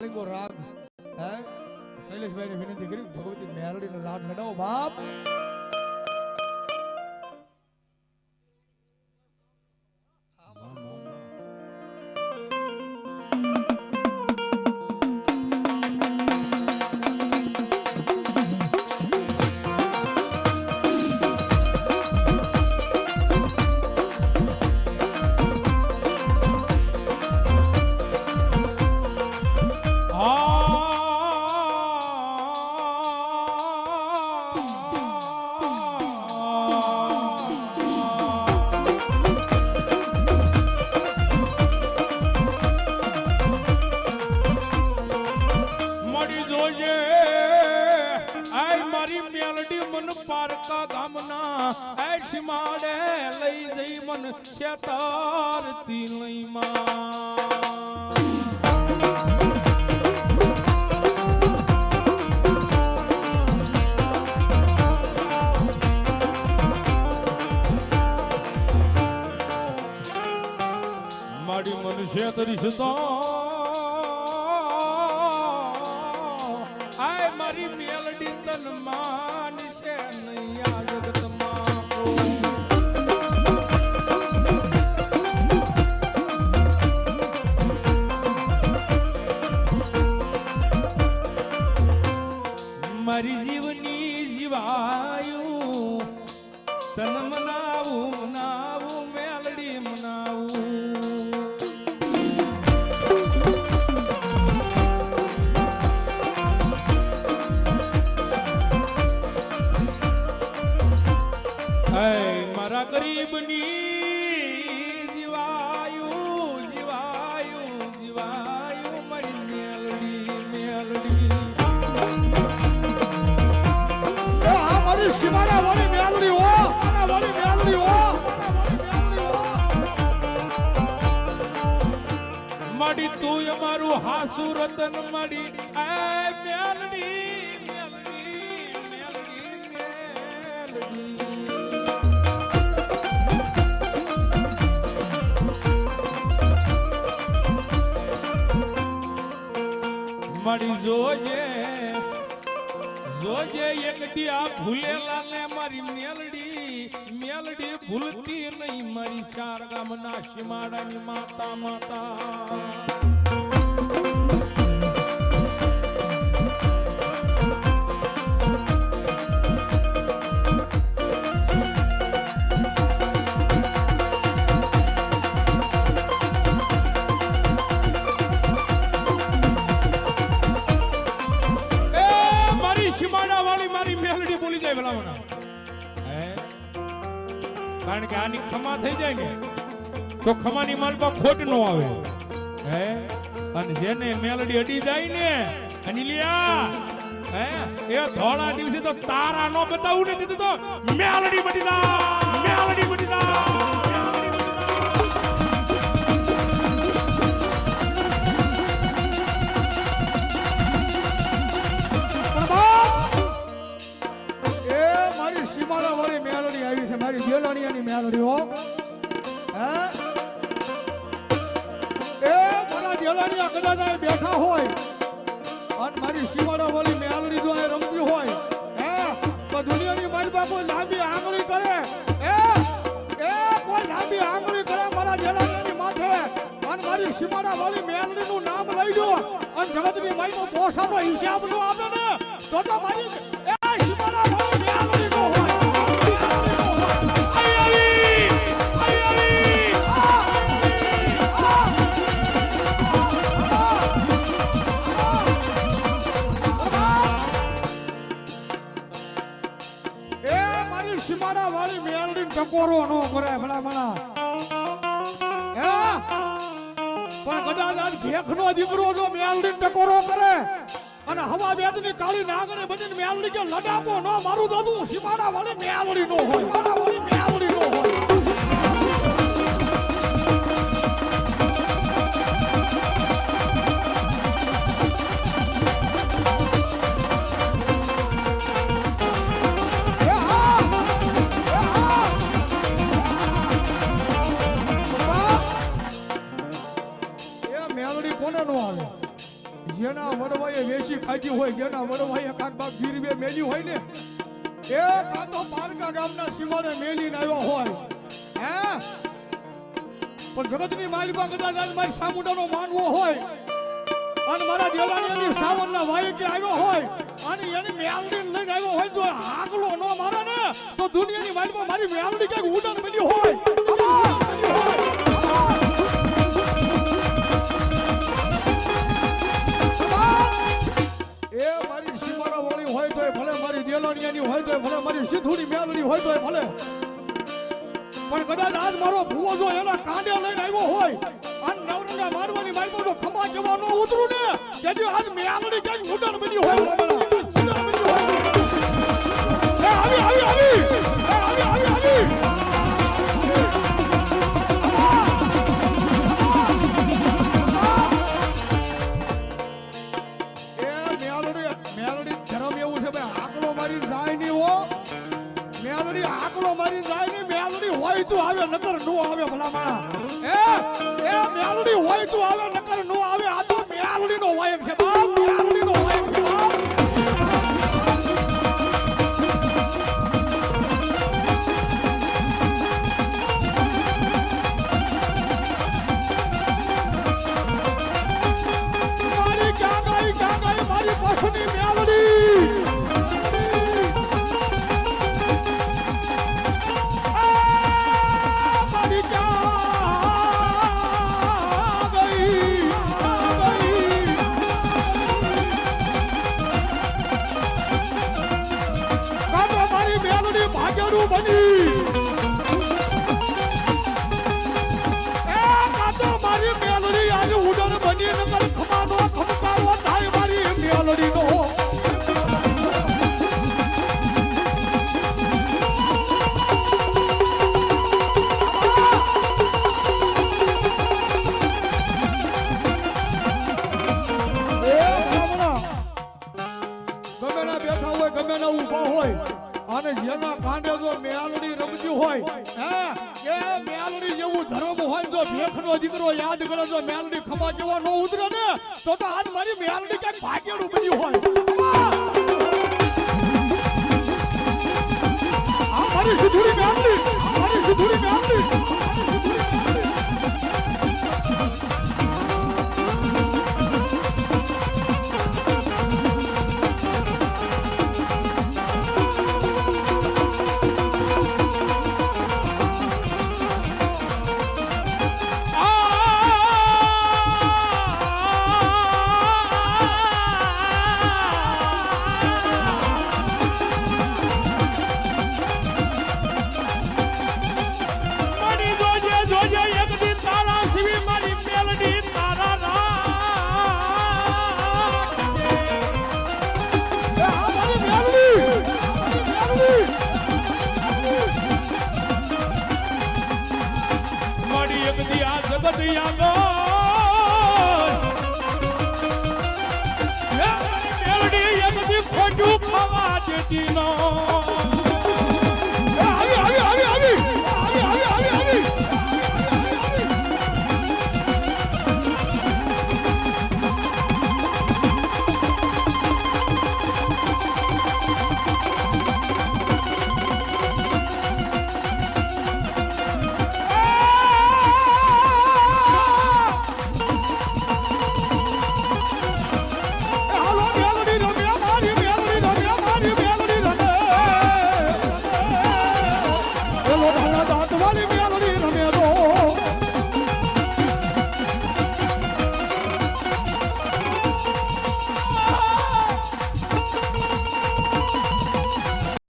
રાગ હે શૈલેષભાઈને વિનંતી કરી ભગવતી મેલડીનો રાગ લડાવો બાપ. પારકા ગામના એઠી માડે લઈ જઈ મન શેતારતી લઈ માં માડી મન શેતરી સતા આય મારી મેલડી તન માન છે નૈયા જગતમાં મારી જીવની જીવાયું તન મનાવું મનાવું મેલડી મનાવું મારા ગરીબની જીવાયું જીવાયું જીવાયું મારી મેલડી મેલડી મારી શિવાના વાળી મેલડી હો વાળી મેલડી હો માડી તું અમારું હાસુ રતન માડી એ મેલડી મારી જોજે જોજે એક દિયા ભૂલેલા ને મારી મેલડી મેલડી ભૂલતી નહીં મારી ચાર ગામના સીમાડાની માતા માતા કારણ કે આની ખમા થઈ જાય ને તો ખમાની માલમાં ખોટ નો આવે હે અને જેને મેલડી અડી જાય ને અનિલિયા હે એ ધોળા દિવસે તો તારા નો બતાવું ને દીધું તો મેલડી બની જા મેલડી બની જા મારી બેલાણીયાની મેલડી હો હે એ મારા બેલાણીયા કદાચ આ બેઠા હોય અને મારી શિવાડા વાળી મેલડી જો આ રમતી હોય હે તો દુનિયાની મારી બાપુ લાંબી આંગળી કરે એ કોઈ લાંબી આંગળી કરે મારા બેલાણીયાની માથે અને મારી શિવાડા વાળી મેલડીનું નામ લઈ દો અને જગતની માઈનો પોસાનો હિસાબ નો આપે ને તો મારી એ શિવાડા વાળી મેલડી નો હોય વાળી મેલડી ટકોરો નો કરે ભલા મણા હે પણ કદાચ આજ ભેખનો દીકરો જો મેલડી ટકોરો કરે અને હવા બેદની કાળી નાગને બનીને મેલડી કે લડાપો નો મારું દાદુ સીમાડા વાળી મેલડી નો હોય સીમાડા વાળી મેલડી નો હોય જેના વડવાએ વેશી ખાધી હોય, જેના વડવાએ કાક બાપ ગીરવે મેલી હોય ને, એ કાં તો પારકા ગામના સીમાડે મેલીને આવ્યો હોય. હે પણ જગતની માલિકા કદાચ આજ મારી સામુંડાનો માનવો હોય અને મારા દેવાણીયાની સાવનના વાયકે આવ્યો હોય અને એની મેલડીને લઈને આવ્યો હોય, તો આગલો ન મારે ને તો દુનિયાની માલિકા મારી મેલડી ક્યાંક ઉડાન મળી હોય. એ મારી સીમાડા વાળી હોય તો ભલે, મારી દેલાણીયાની હોય તો ભલે, મારી સિદ્ધુની મેલડી હોય તો ભલે, પણ કદાચ આજ મારો ભૂવો જો એના કાંડે લઈને આવ્યો હોય અને નવરંગા મારવાની મારી તો ખમા જવા ન ઉતરું ને, તેથી આજ મેલડી ક્યાંક ઉડાન બની હોય. મેલડી ધર્મ એવું છે ભાઈ, આકલો મારી જાય નહીં હો. મેલડી આકલો મારી જાય નહીં. મેલડી હોય તું આવે નકર નો આવે. ભલા માણા એ મેલડી હોય તું આવે નકર નો આવે. આ તો મેલડી નો વાયક છે બાપ, મેલડી નો વાયક છે બાપ. મારી ક્યાં ગઈ મારી પાસની મેલડી. ભાગ્યનું બની કાતો મારી મેલડી આજે ઉડન બની નકર ખમાનો ખમકારો થાય મારી મેલડીનો. ગમે ના બેઠા હોય, ગમે ના ઊભા હોય અને જેના કાંડે જો મેલડી રમતી હોય, એ મેલડી જેવું ધર્મ હોય, જો ભેખનો દીકરો યાદ કરે તો મેલડી ખમા જેવા ન ઉતરે ને, તો આજ મારી મેલડી ક્યાંક ભાગ્યનું બન્યું હોય. આ મારી સિદ્ધુરી મેલડી, મારી સિદ્ધુરી મેલડી. મેલડી ખોટું ખાવા દેતી નો.